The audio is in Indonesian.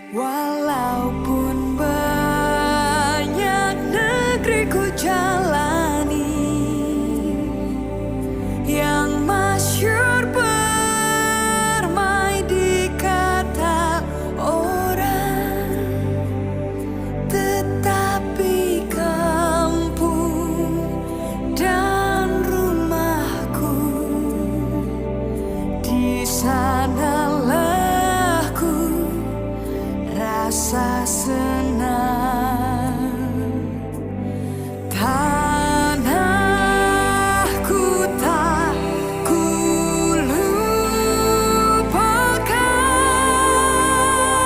Walaupun banyak negeri ku jalani, yang masyhur permai di kata orang, tetapi kampung dan rumahku, di sanalah rasa senang.